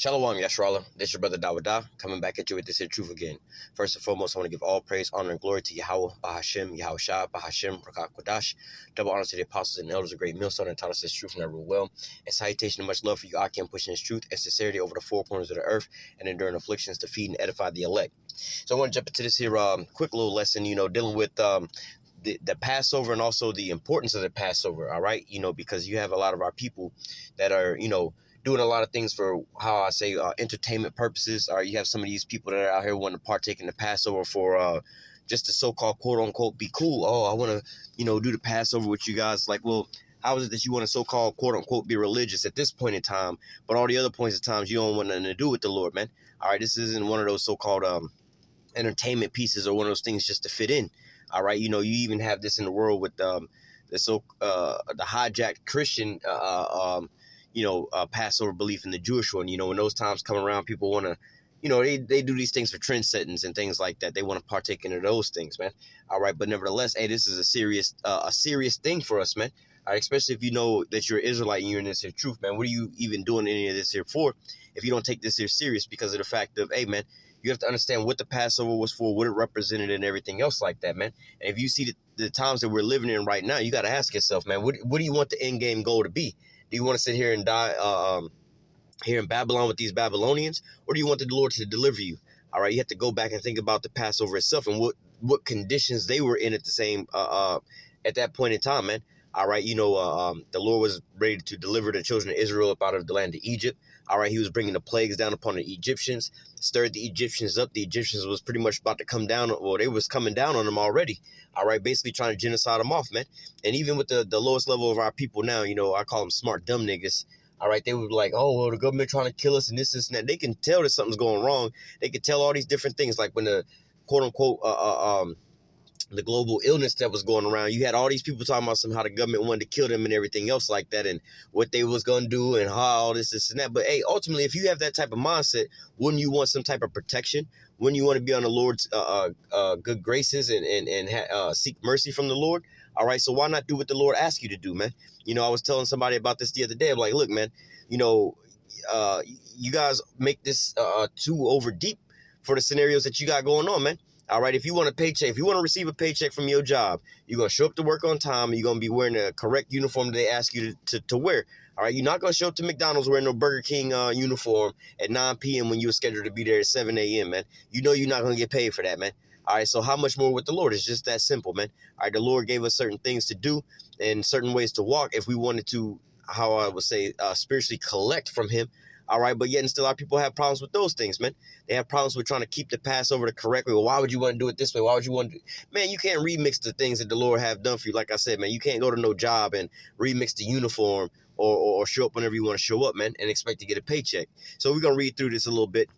Shalom, Yashrala. This is your brother Dawada, coming back at you with this here truth again. First and foremost, I want to give all praise, honor, and glory to Yahweh, Bahashem, Yahushua, Bahashem, Rakak Kodash. Double honor to the apostles and elders, a great millstone, and taught us this truth and that rule well. And salutation and much love for you, Akim, pushing this truth and sincerity over the four corners of the earth and enduring afflictions to feed and edify the elect. So I want to jump into this here quick little lesson, dealing with the Passover and also the importance of the Passover, all right? Because you have a lot of our people that are, doing a lot of things for, how I say, entertainment purposes. Or you have some of these people that are out here wanting to partake in the Passover for just the so-called quote-unquote be cool. Oh, I want to, do the Passover with you guys. Like, well, how is it that you want to so-called quote-unquote be religious at this point in time, but all the other points of times you don't want nothing to do with the Lord, man? All right, this isn't one of those so-called entertainment pieces or one of those things just to fit in. All right, you even have this in the world with the hijacked Christian Passover belief in the Jewish one. When those times come around, people want to, they do these things for trend settings and things like that. They want to partake in those things, man. All right. But nevertheless, hey, this is a serious thing for us, man. All right, especially if you know that you're an Israelite and you're in this here truth, man. What are you even doing any of this here for if you don't take this here serious? Because of the fact of, hey, man, you have to understand what the Passover was for, what it represented, and everything else like that, man. And if you see the times that we're living in right now, you got to ask yourself, man, what do you want the end game goal to be? Do you want to sit here and die here in Babylon with these Babylonians, or do you want the Lord to deliver you? All right, you have to go back and think about the Passover itself and what conditions they were in at the same at that point in time, man. All right, the Lord was ready to deliver the children of Israel up out of the land of Egypt. All right, he was bringing the plagues down upon the Egyptians, stirred the Egyptians up. The Egyptians was pretty much about to come down, or they was coming down on them already. All right, basically trying to genocide them off, man. And even with the lowest level of our people now, I call them smart, dumb niggas. All right, they would be like, oh, well, the government trying to kill us and this and that. They can tell that something's going wrong. They can tell all these different things, like when the quote unquote the global illness that was going around. You had all these people talking about how the government wanted to kill them and everything else like that, and what they was going to do and how all this and that. But hey, ultimately, if you have that type of mindset, wouldn't you want some type of protection? Wouldn't you want to be on the Lord's good graces and seek mercy from the Lord? All right, so why not do what the Lord asked you to do, man? I was telling somebody about this the other day. I'm like, look, man, you guys make this too over deep for the scenarios that you got going on, man. All right, if you want a paycheck, if you want to receive a paycheck from your job, you're going to show up to work on time. You're going to be wearing the correct uniform that they ask you to wear. All right, you're not going to show up to McDonald's wearing no Burger King uniform at 9 p.m. when you were scheduled to be there at 7 a.m., man. You're not going to get paid for that, man. All right, so how much more with the Lord? It's just that simple, man. All right, the Lord gave us certain things to do and certain ways to walk if we wanted to, how I would say, spiritually collect from him. All right, but yet and still our people have problems with those things, man. They have problems with trying to keep the Passover the correct way. Well, why would you want to do it this way? Why would you want to Man, you can't remix the things that the Lord have done for you. Like I said, man, you can't go to no job and remix the uniform or show up whenever you want to show up, man, and expect to get a paycheck. So we're going to read through this a little bit.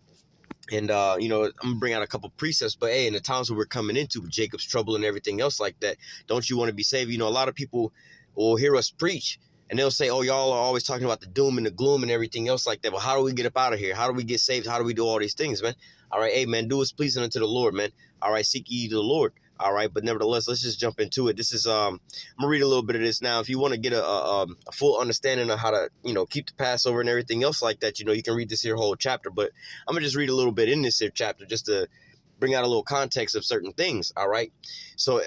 And, I'm going to bring out a couple precepts. But, hey, in the times that we're coming into with Jacob's trouble and everything else like that, don't you want to be saved? A lot of people will hear us preach, and they'll say, oh, y'all are always talking about the doom and the gloom and everything else like that. Well, how do we get up out of here? How do we get saved? How do we do all these things, man? All right, hey, man, do what's pleasing unto the Lord, man. All right, seek ye the Lord. All right, but nevertheless, let's just jump into it. This is, I'm going to read a little bit of this now. If you want to get a full understanding of how to, keep the Passover and everything else like that, you can read this here whole chapter. But I'm going to just read a little bit in this here chapter just to bring out a little context of certain things, all right? So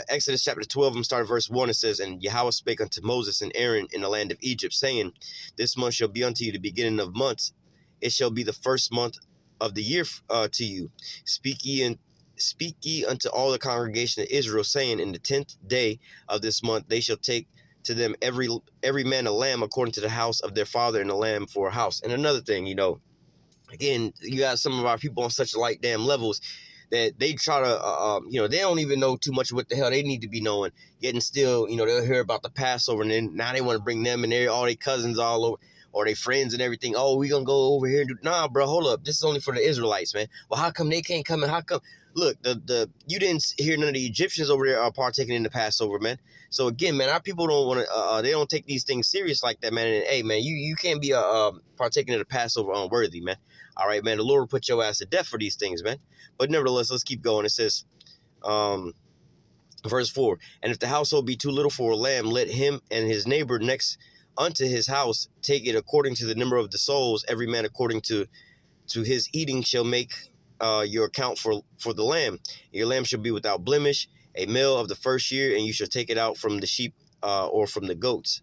Exodus chapter 12, I'm going to start at verse 1. It says, and Yahweh spake unto Moses and Aaron in the land of Egypt, saying, this month shall be unto you the beginning of months. It shall be the first month of the year to you. Speak ye unto all the congregation of Israel, saying, in the 10th day of this month they shall take to them every man a lamb according to the house of their father, and a lamb for a house. And another thing, again, you got some of our people on such light damn levels that they try to, they don't even know too much of what the hell they need to be knowing. Yet and still, they'll hear about the Passover, and then now they want to bring them and all their cousins all over, or their friends and everything. Oh, we gonna go over here and do. Nah, bro, hold up. This is only for the Israelites, man. Well, how come they can't come? And how come? Look, you didn't hear none of the Egyptians over there are partaking in the Passover, man. So again, man, our people don't want to. They don't take these things serious like that, man. And hey, man, you can't be partaking in the Passover unworthy, man. All right, man. The Lord will put your ass to death for these things, man. But nevertheless, let's keep going. It says, verse 4, and if the household be too little for a lamb, let him and his neighbor next unto his house, take it according to the number of the souls. Every man according to his eating shall make your account for the lamb. Your lamb shall be without blemish, a male of the first year, and you shall take it out from the sheep or from the goats.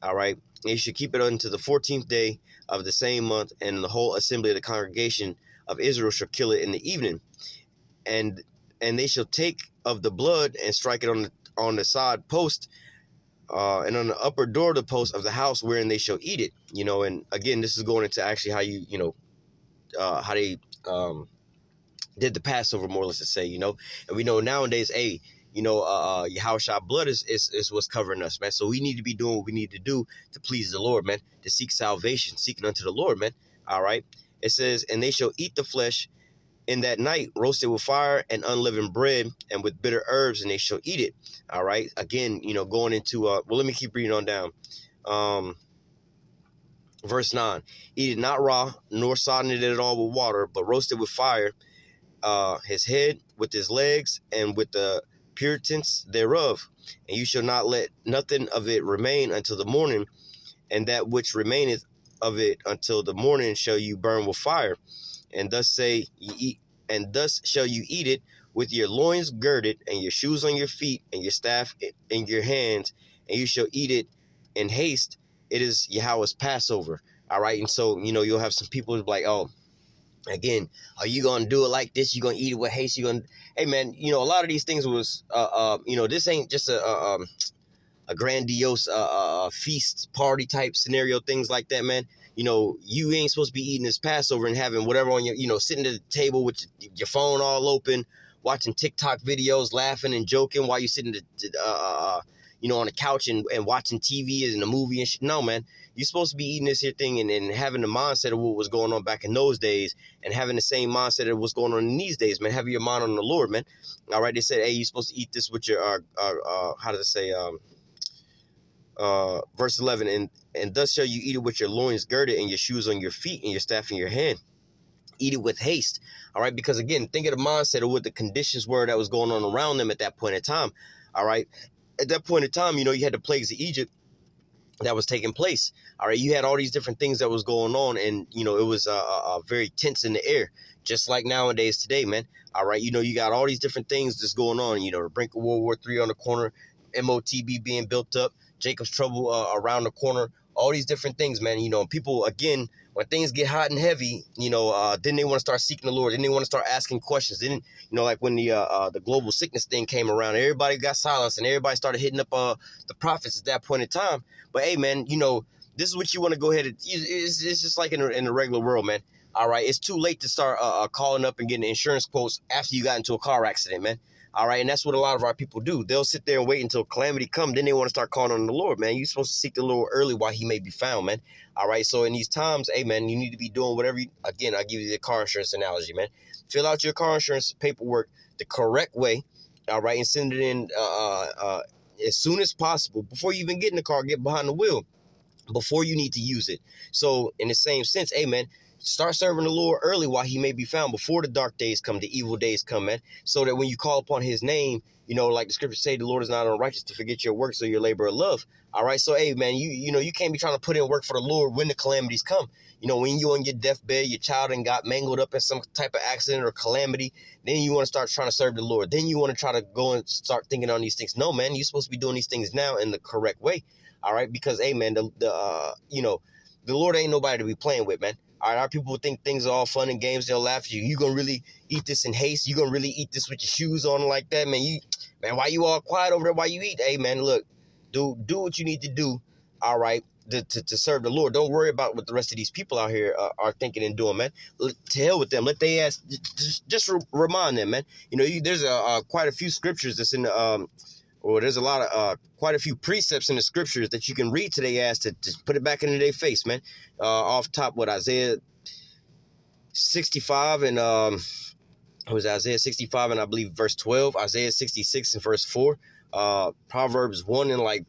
All right. And you should keep it unto the 14th day of the same month, and the whole assembly of the congregation of Israel shall kill it in the evening. And they shall take of the blood and strike it on the side post and on the upper door of the post of the house wherein they shall eat it. And again, this is going into actually how how they did the Passover, more or less to say, and we know nowadays, Yahushua blood is what's covering us, man. So we need to be doing what we need to do to please the Lord, man, to seek salvation, seeking unto the Lord, man. All right. It says, and they shall eat the flesh in that night, roasted with fire and unleavened bread and with bitter herbs, and they shall eat it. All right. Again, going into, let me keep reading on down. Verse 9, eat it not raw, nor sodden it at all with water, but roasted with fire, his head with his legs and with the puritance thereof. And you shall not let nothing of it remain until the morning, and that which remaineth of it until the morning shall you burn with fire. And thus say ye eat, and thus shall you eat it with your loins girded, and your shoes on your feet, and your staff in your hands, and you shall eat it in haste. It is Yahweh's Passover. All right. And so, you'll have some people who's like, oh, again, are you going to do it like this? You going to eat it with haste? Hey, man, a lot of these things was, this ain't just a grandiose feast party type scenario, things like that, man. You ain't supposed to be eating this Passover and having whatever on your, sitting at the table with your phone all open, watching TikTok videos, laughing and joking while you're sitting on the couch and watching TV and a movie and shit. No, man, you're supposed to be eating this here thing and having the mindset of what was going on back in those days and having the same mindset of what's going on in these days, man. Have your mind on the Lord, man. All right, they said, hey, you're supposed to eat this with your, how does it say, verse 11, and thus shall you eat it with your loins girded and your shoes on your feet and your staff in your hand. Eat it with haste. All right, because again, think of the mindset of what the conditions were that was going on around them at that point in time. All right. At that point in time, you had the plagues of Egypt that was taking place. All right. You had all these different things that was going on, and, it was very tense in the air, just like nowadays today, man. All right. You got all these different things that's going on, the brink of World War III on the corner, MOTB being built up, Jacob's trouble around the corner, all these different things, man. People, again, when things get hot and heavy, then they want to start seeking the Lord. Then they want to start asking questions. Then, like when the global sickness thing came around, everybody got silenced and everybody started hitting up the prophets at that point in time. But hey, man, this is what you want to go ahead and it's just like in the regular world, man. All right, it's too late to start calling up and getting insurance quotes after you got into a car accident, man. All right, and that's what a lot of our people do. They'll sit there and wait until calamity come. Then they want to start calling on the Lord, man. You're supposed to seek the Lord early while he may be found, man. All right, so in these times, hey, man, you need to be doing whatever. Again, I'll give you the car insurance analogy, man. Fill out your car insurance paperwork the correct way, all right, and send it in as soon as possible. Before you even get in the car, get behind the wheel, before you need to use it. So in the same sense, hey, man, start serving the Lord early while he may be found, before the dark days come, the evil days come, man, so that when you call upon his name, like the scriptures say, the Lord is not unrighteous to forget your works or your labor of love. All right. So, hey, man, you can't be trying to put in work for the Lord when the calamities come. When you on your deathbed, your child and got mangled up in some type of accident or calamity, then you want to start trying to serve the Lord. Then you want to try to go and start thinking on these things. No, man, you're supposed to be doing these things now in the correct way. All right. Because, hey, man, the Lord ain't nobody to be playing with, man. All right, our people think things are all fun and games. They'll laugh at you. You gonna really eat this in haste? You gonna really eat this with your shoes on like that, man? Why you all quiet over there while you eat? Hey, man, look, do what you need to do. All right, to serve the Lord. Don't worry about what the rest of these people out here are thinking and doing, man. To hell with them. Let they ask. Just remind them, man. There's quite a few scriptures that's in the there's a lot of quite a few precepts in the scriptures that you can read to their ass to put it back into their face, man. Off top, what Isaiah 65 and it was Isaiah 65 and I believe verse 12, Isaiah 66 and verse 4, Proverbs 1 and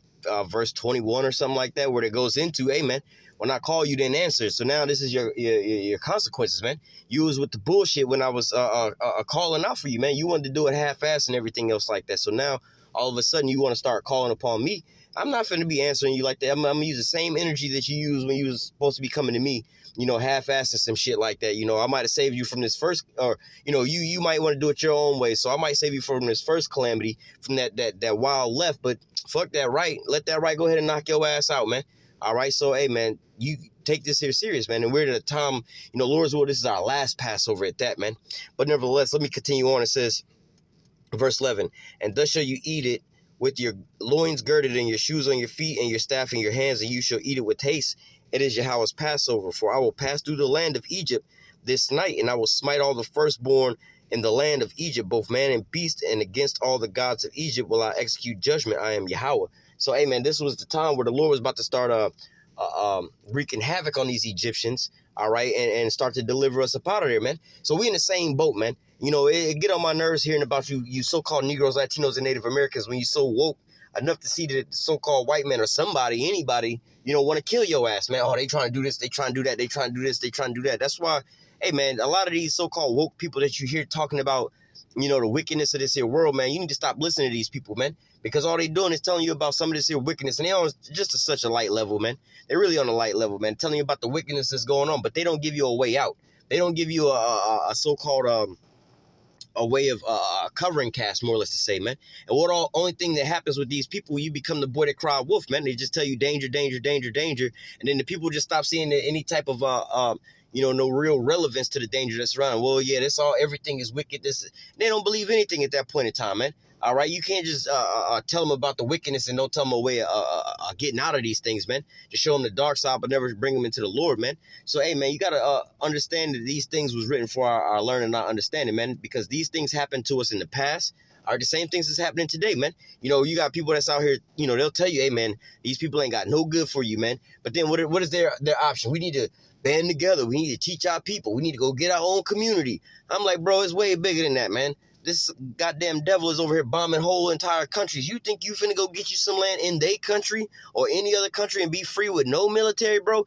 verse 21 or something like that, where it goes into, hey, man, when I call you, didn't answer. So now this is your consequences, man. You was with the bullshit when I was calling out for you, man. You wanted to do it half-assed and everything else like that. So now all of a sudden you want to start calling upon me. I'm not finna be answering you like that. I'm gonna use the same energy that you used when you was supposed to be coming to me, half-assing some shit like that. I might have saved you from this first, or, you might want to do it your own way. So I might save you from this first calamity, from that wild left, but fuck that right. Let that right go ahead and knock your ass out, man. All right. So, hey, man, you take this here serious, man. And we're at a time, Lord's will, this is our last Passover at that, man. But nevertheless, let me continue on. It says, verse 11, and thus shall you eat it with your loins girded and your shoes on your feet and your staff in your hands, and you shall eat it with haste. It is Yahweh's Passover, for I will pass through the land of Egypt this night, and I will smite all the firstborn in the land of Egypt, both man and beast, and against all the gods of Egypt will I execute judgment. I am Yahweh. So, hey, man, this was the time where the Lord was about to start wreaking havoc on these Egyptians, all right, and start to deliver us up out of there, man. So we in the same boat, man. It get on my nerves hearing about you so-called Negroes, Latinos, and Native Americans when you so woke enough to see that the so-called white men or somebody, anybody, want to kill your ass, man. Oh, they trying to do this, they trying to do that, they trying to do this, they trying to do that. That's why, hey, man, a lot of these so-called woke people that you hear talking about, the wickedness of this here world, man, you need to stop listening to these people, man, because all they doing is telling you about some of this here wickedness, and they on just such a light level, man. They're really on a light level, man, telling you about the wickedness that's going on, but they don't give you a way out. They don't give you a so-called a way of covering cast, more or less to say, man. And only thing that happens with these people, you become the boy that cried wolf, man. They just tell you danger, danger, danger, danger, and then the people just stop seeing any type of no real relevance to the danger that's around. Well, yeah, everything is wicked. They don't believe anything at that point in time, man. All right, you can't just tell them about the wickedness and don't tell them a way of getting out of these things, man. Just show them the dark side, but never bring them into the Lord, man. So, hey, man, you got to understand that these things was written for our learning, not understanding, man, because these things happened to us in the past are the same things that's happening today, man. You got people that's out here, they'll tell you, hey, man, these people ain't got no good for you, man. But then what is their option? We need to band together. We need to teach our people. We need to go get our own community. I'm like, bro, it's way bigger than that, man. This goddamn devil is over here bombing whole entire countries. You think you finna go get you some land in their country or any other country and be free with no military, bro?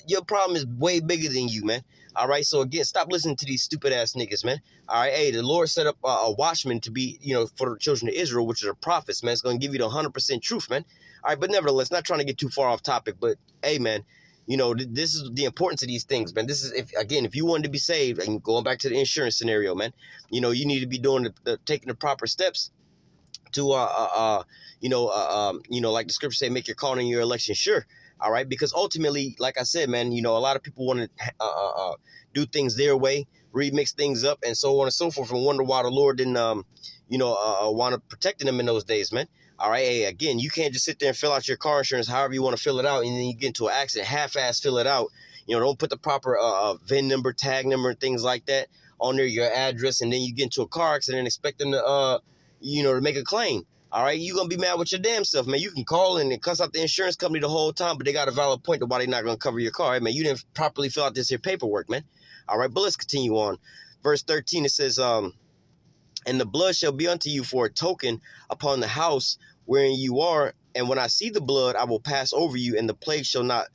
Your problem is way bigger than you, man. All right, so again, stop listening to these stupid ass niggas, man. All right, hey, the Lord set up a watchman to be, for the children of Israel, which are prophets, man. It's going to give you the 100% truth, man. All right, but nevertheless, not trying to get too far off topic, but hey, man, this is the importance of these things, man. This is, if you wanted to be saved, and going back to the insurance scenario, man, you need to be doing taking the proper steps to, like the scripture say, make your calling and your election sure. All right, because ultimately, like I said, man, a lot of people want to do things their way, remix things up, and so on and so forth, and wonder why the Lord didn't, want to protect them in those days, man. All right, hey, again, you can't just sit there and fill out your car insurance however you want to fill it out, and then you get into an accident, half-ass fill it out. Don't put the proper VIN number, tag number, and things like that on there, your address, and then you get into a car accident and expect them to, to make a claim. All right, you're going to be mad with your damn self, man. You can call and cuss out the insurance company the whole time, but they got a valid point to why they're not going to cover your car. Hey, man, you didn't properly fill out this here paperwork, man. All right, but let's continue on. Verse 13, it says, and the blood shall be unto you for a token upon the house wherein you are. And when I see the blood, I will pass over you, and the plague shall not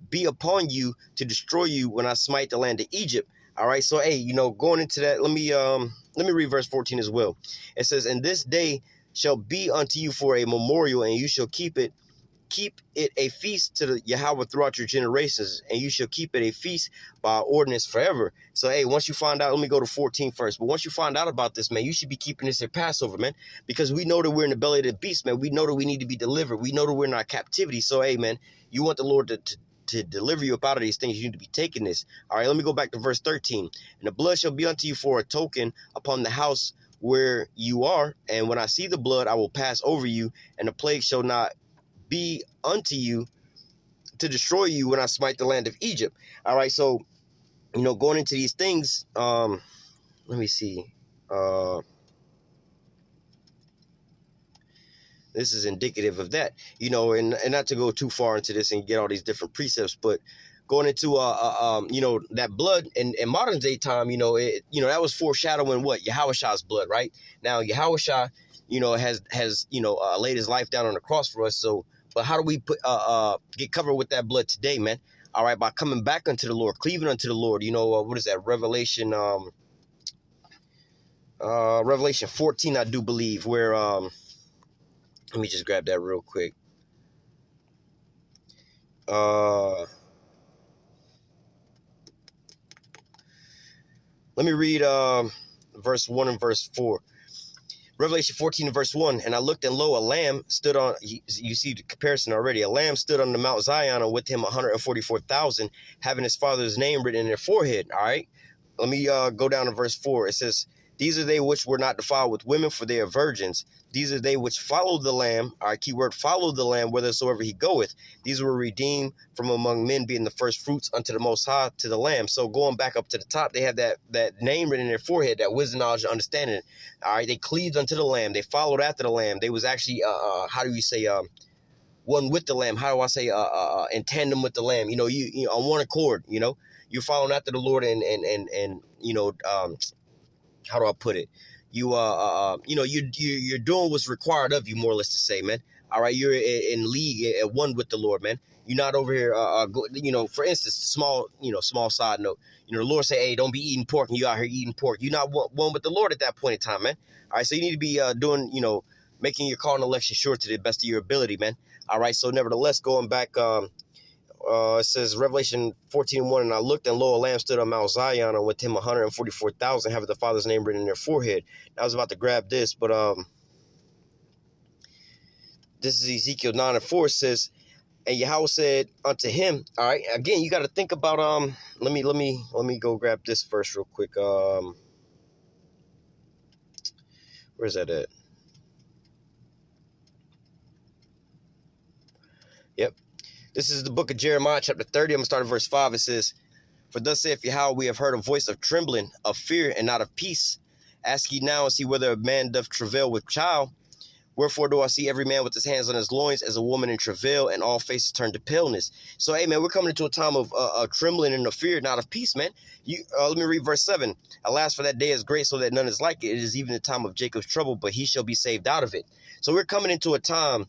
be upon you to destroy you when I smite the land of Egypt. All right, so, hey, going into that, let me read verse 14 as well. It says, and this day shall be unto you for a memorial, and you shall keep it a feast to the Yahweh throughout your generations, and you shall keep it a feast by ordinance forever. So, hey, once you find out, let me go to 14 first. But once you find out about this, man, you should be keeping this at Passover, man, because we know that we're in the belly of the beast, man. We know that we need to be delivered. We know that we're in our captivity. So, hey, man, you want the Lord to deliver you up out of these things, you need to be taking this. All right, let me go back to verse 13. And the blood shall be unto you for a token upon the house where you are, and when I see the blood, I will pass over you, and the plague shall not be unto you to destroy you when I smite the land of Egypt. All right, so going into these things, let me see. This is indicative of that, and not to go too far into this and get all these different precepts, but going into that blood in modern day time, that was foreshadowing what Yahushua blood, right? Now Yahushua, has laid his life down on the cross for us. So, but how do we get covered with that blood today, man? All right, by coming back unto the Lord, cleaving unto the Lord. What is that? Revelation 14, I do believe, where let me just grab that real quick. Let me read verse 1 and verse 4. Revelation 14 and verse 1, and I looked, and lo, a lamb stood on, you see the comparison already, a lamb stood on the Mount Zion, and with him 144,000, having his father's name written in their forehead. All right, let me go down to verse 4. It says, these are they which were not defiled with women, for they are virgins. These are they which followed the Lamb, our keyword, followed the Lamb whithersoever he goeth. These were redeemed from among men, being the first fruits unto the Most High, to the Lamb. So going back up to the top, they have that name written in their forehead, that wisdom, knowledge, and understanding. All right, they cleaved unto the Lamb. They followed after the Lamb. They was actually, how do you say, one with the Lamb? How do I say, in tandem with the Lamb? You on one accord. You're following after the Lord, and how do I put it? You're doing what's required of you, more or less to say, man. All right, you're in league at one with the Lord, man. You're not over here, for instance, small side note. The Lord say, hey, don't be eating pork, and you out here eating pork. You're not one with the Lord at that point in time, man. All right, so you need to be doing, making your call and election sure to the best of your ability, man. All right, so nevertheless, going back, it says Revelation 14:1, and I looked, and lo, a lamb stood on Mount Zion, and with him 144,000, having the Father's name written in their forehead. I was about to grab this, but this is Ezekiel 9 and 4. It says, and Yahweh said unto him, all right, again, you got to think about, let me go grab this first real quick. Where's that at? Yep. This is the book of Jeremiah, chapter 30. I'm going to start at verse 5. It says, for thus saith Yahweh, we have heard a voice of trembling, of fear, and not of peace. Ask ye now and see whether a man doth travail with child. Wherefore do I see every man with his hands on his loins as a woman in travail, and all faces turned to paleness. So, hey, man, we're coming into a time of trembling and of fear, not of peace, man. Let me read verse 7. Alas, for that day is great, so that none is like it. It is even the time of Jacob's trouble, but he shall be saved out of it. So we're coming into a time,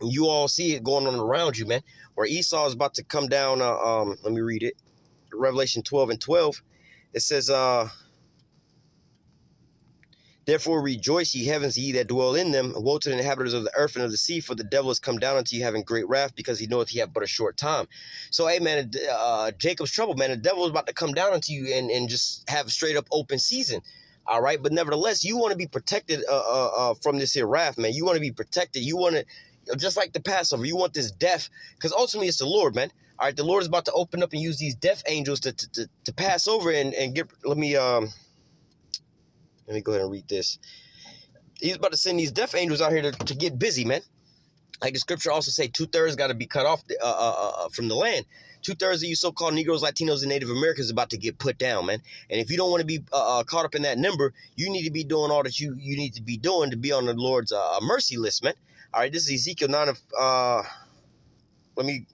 you all see it going on around you, man, where Esau is about to come down. Let me read it. Revelation 12 and 12. It says, therefore rejoice, ye heavens, ye that dwell in them. Woe to the inhabitants of the earth and of the sea, for the devil is come down unto you having great wrath, because he knoweth he have but a short time. So, hey, man, Jacob's trouble, man, the devil is about to come down unto you and just have a straight up open season. All right, but nevertheless, you want to be protected from this here wrath, man. You want to be protected. You want to, just like the Passover, you want this death, because ultimately it's the Lord, man. All right, the Lord is about to open up and use these death angels to pass over and get. Let me go ahead and read this. He's about to send these death angels out here to get busy, man. Like the scripture also say, 2/3 got to be cut off from the land. 2/3 of you so-called Negroes, Latinos, and Native Americans is about to get put down, man. And if you don't want to be caught up in that number, you need to be doing all that you need to be doing to be on the Lord's mercy list, man. All right, this is Ezekiel 9 of, let me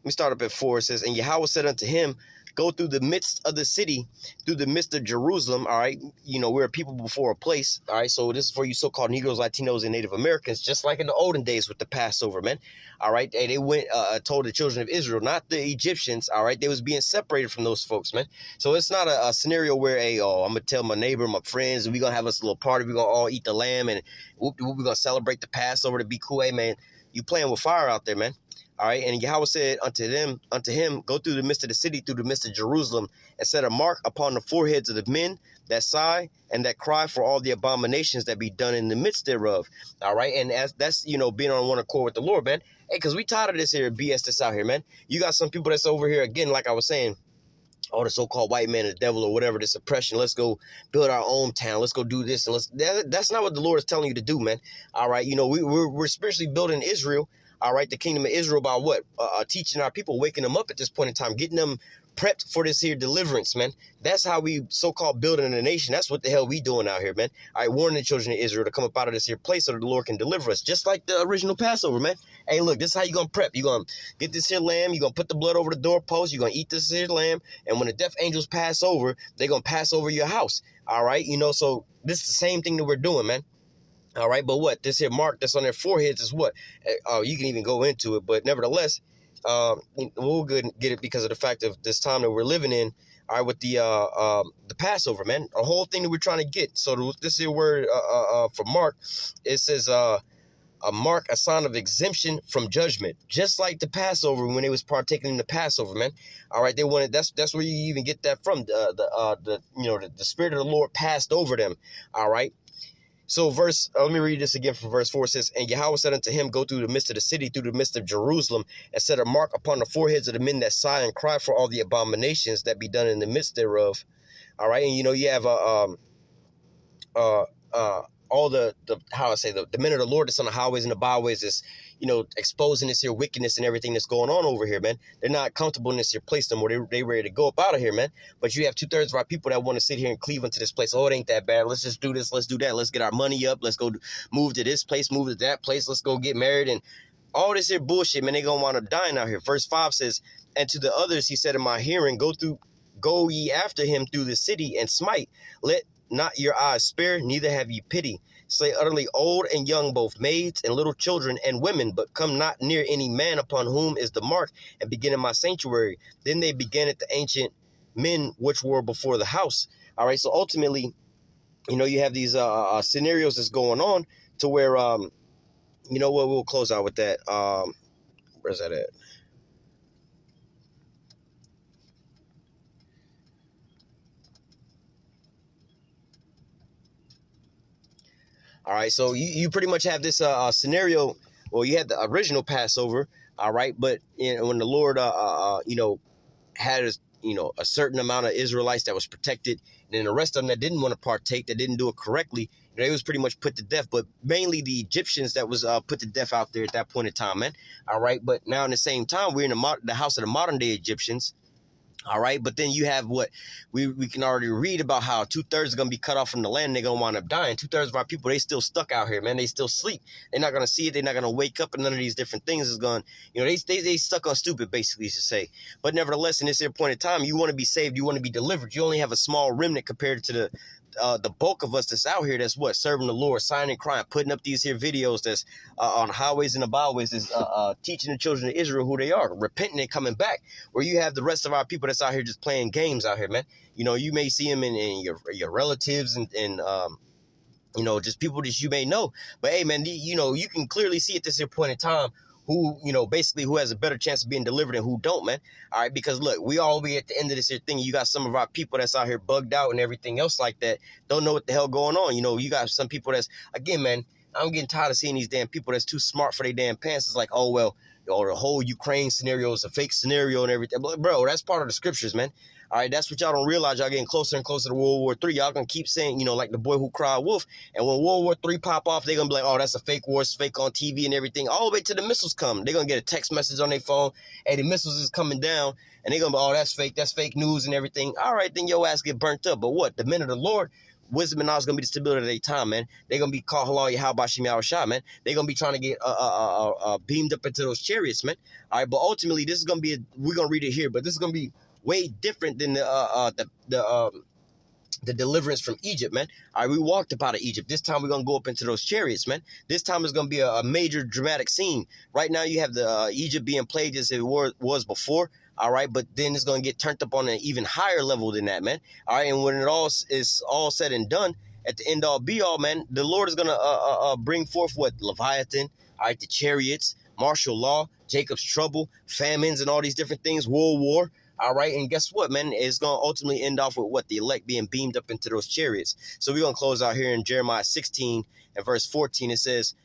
start up at 4. It says, and Yahweh said unto him, go through the midst of the city, through the midst of Jerusalem. All right, we're a people before a place. All right, so this is for you so-called Negroes, Latinos, and Native Americans, just like in the olden days with the Passover, man. All right, they went, told the children of Israel, not the Egyptians. All right, they was being separated from those folks, man. So it's not a scenario where, hey, I'm gonna tell my neighbor, my friends, and we're gonna have us a little party. We're gonna all eat the lamb, and we're gonna celebrate the Passover to be cool. Hey, man, you playing with fire out there, man. All right, and Yahweh said unto him, go through the midst of the city, through the midst of Jerusalem, and set a mark upon the foreheads of the men that sigh and that cry for all the abominations that be done in the midst thereof. All right, and that's being on one accord with the Lord, man. Hey, because we tired of this here BS that's out here, man. You got some people that's over here again, like I was saying, oh, the so-called white man, the devil, or whatever, this oppression. Let's go build our own town. Let's go do this, and that's not what the Lord is telling you to do, man. All right, we're spiritually building Israel. All right, the kingdom of Israel by what? Teaching our people, waking them up at this point in time, getting them prepped for this here deliverance, man. That's how we so-called building a nation. That's what the hell we doing out here, man. All right, warning the children of Israel to come up out of this here place so that the Lord can deliver us, just like the original Passover, man. Hey, look, this is how you're going to prep. You're going to get this here lamb. You're going to put the blood over the doorpost. You're going to eat this here lamb. And when the death angels pass over, they're going to pass over your house. All right, so this is the same thing that we're doing, man. All right, but what? This here mark that's on their foreheads is what? You can even go into it, but nevertheless, we'll get it because of the fact of this time that we're living in. All right, with the Passover, man, a whole thing that we're trying to get. So this here word for mark, it says a mark, a sign of exemption from judgment, just like the Passover when they was partaking in the Passover, man. All right, they wanted that's where you even get that from. The Spirit of the Lord passed over them. All right. So let me read this again from verse 4. It says, and Yahweh said unto him, go through the midst of the city, through the midst of Jerusalem, and set a mark upon the foreheads of the men that sigh and cry for all the abominations that be done in the midst thereof. All right, and you have all the men of the Lord that's on the highways and the byways is, exposing this here wickedness and everything that's going on over here, man. They're not comfortable in this here place no more. They ready to go up out of here, man. But you have 2/3 of our people that want to sit here and cleave into this place. Oh, it ain't that bad. Let's just do this. Let's do that. Let's get our money up. Let's go move to this place, move to that place. Let's go get married and all this here bullshit, man. They gonna want to die out here. Verse 5 says, and to the others he said in my hearing, go ye after him through the city and smite. Let not your eyes spare, neither have ye pity. Slay utterly old and young, both maids and little children and women, but come not near any man upon whom is the mark, and begin in my sanctuary. Then they began at the ancient men which were before the house. All right, so ultimately, you have these scenarios that's going on to where, we'll close out with that. Where's that at? All right, so you pretty much have this scenario. Well, you had the original Passover, all right, but when the Lord, had a certain amount of Israelites that was protected, and then the rest of them that didn't want to partake, that didn't do it correctly, they was pretty much put to death. But mainly the Egyptians that was put to death out there at that point in time, man. All right, but now in the same time, we're in the house of the modern day Egyptians. All right, but then you have what we can already read about how 2/3 are going to be cut off from the land. And they're going to wind up dying. 2/3 of our people, they still stuck out here, man. They still sleep. They're not going to see it. They're not going to wake up, and none of these different things is going, they stuck on stupid, basically, to say. But nevertheless, in this point in time, you want to be saved. You want to be delivered. You only have a small remnant compared to the bulk of us that's out here that's serving the Lord, signing crime, putting up these here videos that's on highways and the byways, is teaching the children of Israel who they are, repenting and coming back. Where you have the rest of our people that's out here just playing games out here, man. You may see them in your relatives and just people that you may know. But hey, man, you can clearly see at this here point in time who, basically who has a better chance of being delivered and who don't, man. All right, because look, we all be at the end of this here thing. You got some of our people that's out here bugged out and everything else like that, don't know what the hell going on. You got some people that's, again, man, I'm getting tired of seeing these damn people that's too smart for their damn pants. It's like, oh, well, the whole Ukraine scenario is a fake scenario and everything. But, bro, that's part of the scriptures, man. All right, that's what y'all don't realize. Y'all getting closer and closer to World War III. Y'all gonna keep saying, like the boy who cried wolf. And when World War III pop off, they're gonna be like, oh, that's a fake war. It's fake on TV and everything. All the way till the missiles come. They're gonna get a text message on their phone. Hey, the missiles is coming down. And they're gonna be, oh, that's fake. That's fake news and everything. All right, then your ass get burnt up. But what? The men of the Lord, wisdom and knowledge is gonna be the stability of their time, man. They're gonna be called halal Yahweh Bashim Yahweh, man. They're gonna be trying to get beamed up into those chariots, man. All right, but ultimately, this is gonna be we're gonna read it here, but this is gonna be way different than the deliverance from Egypt, man. All right, we walked up out of Egypt. This time we're gonna go up into those chariots, man. This time it's gonna be a major dramatic scene. Right now you have the Egypt being plagued as it was before. All right, but then it's gonna get turned up on an even higher level than that, man. All right, and when it all is all said and done, at the end all be all, man, the Lord is gonna bring forth what? Leviathan, all right, the chariots, martial law, Jacob's trouble, famines, and all these different things, world war. All right, and guess what, man? It's going to ultimately end off with what? The elect being beamed up into those chariots. So we're going to close out here in Jeremiah 16 and verse 14. It says,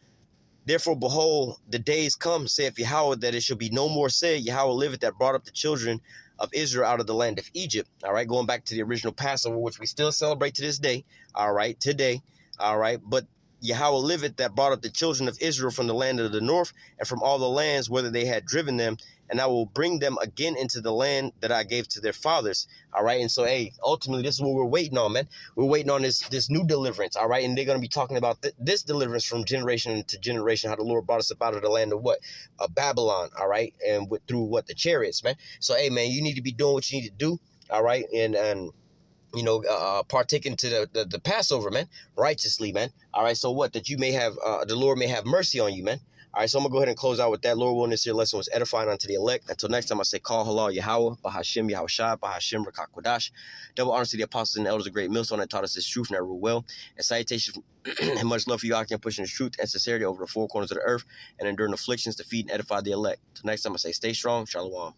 therefore, behold, the days come, saith Yahweh, that it shall be no more said, Yahweh liveth, that brought up the children of Israel out of the land of Egypt. All right, going back to the original Passover, which we still celebrate to this day. All right, today. All right, but Yahweh liveth, that brought up the children of Israel from the land of the north and from all the lands whither they had driven them, and I will bring them again into the land that I gave to their fathers. All right, and so, hey, ultimately, this is what we're waiting on, man. We're waiting on this new deliverance, all right, and they're going to be talking about this deliverance from generation to generation, how the Lord brought us up out of the land of what? Babylon, all right, and through what? The chariots, man. So, hey, man, you need to be doing what you need to do, all right, and partaking to the Passover, man, righteously, man. All right, so what? That you may have, the Lord may have mercy on you, man. All right, so I'm going to go ahead and close out with that. Lord willing, this here lesson was edifying unto the elect. Until next time, I say, call halal Yahweh, Bahashim Yahushai, Bahashim Rakak Kodash. Double honors to the apostles and elders of great millstone that taught us this truth and that rule well. And salutations and much love for you, Akim, pushing this truth and sincerity over the four corners of the earth and enduring afflictions to feed and edify the elect. Till next time, I say, stay strong. Shalom.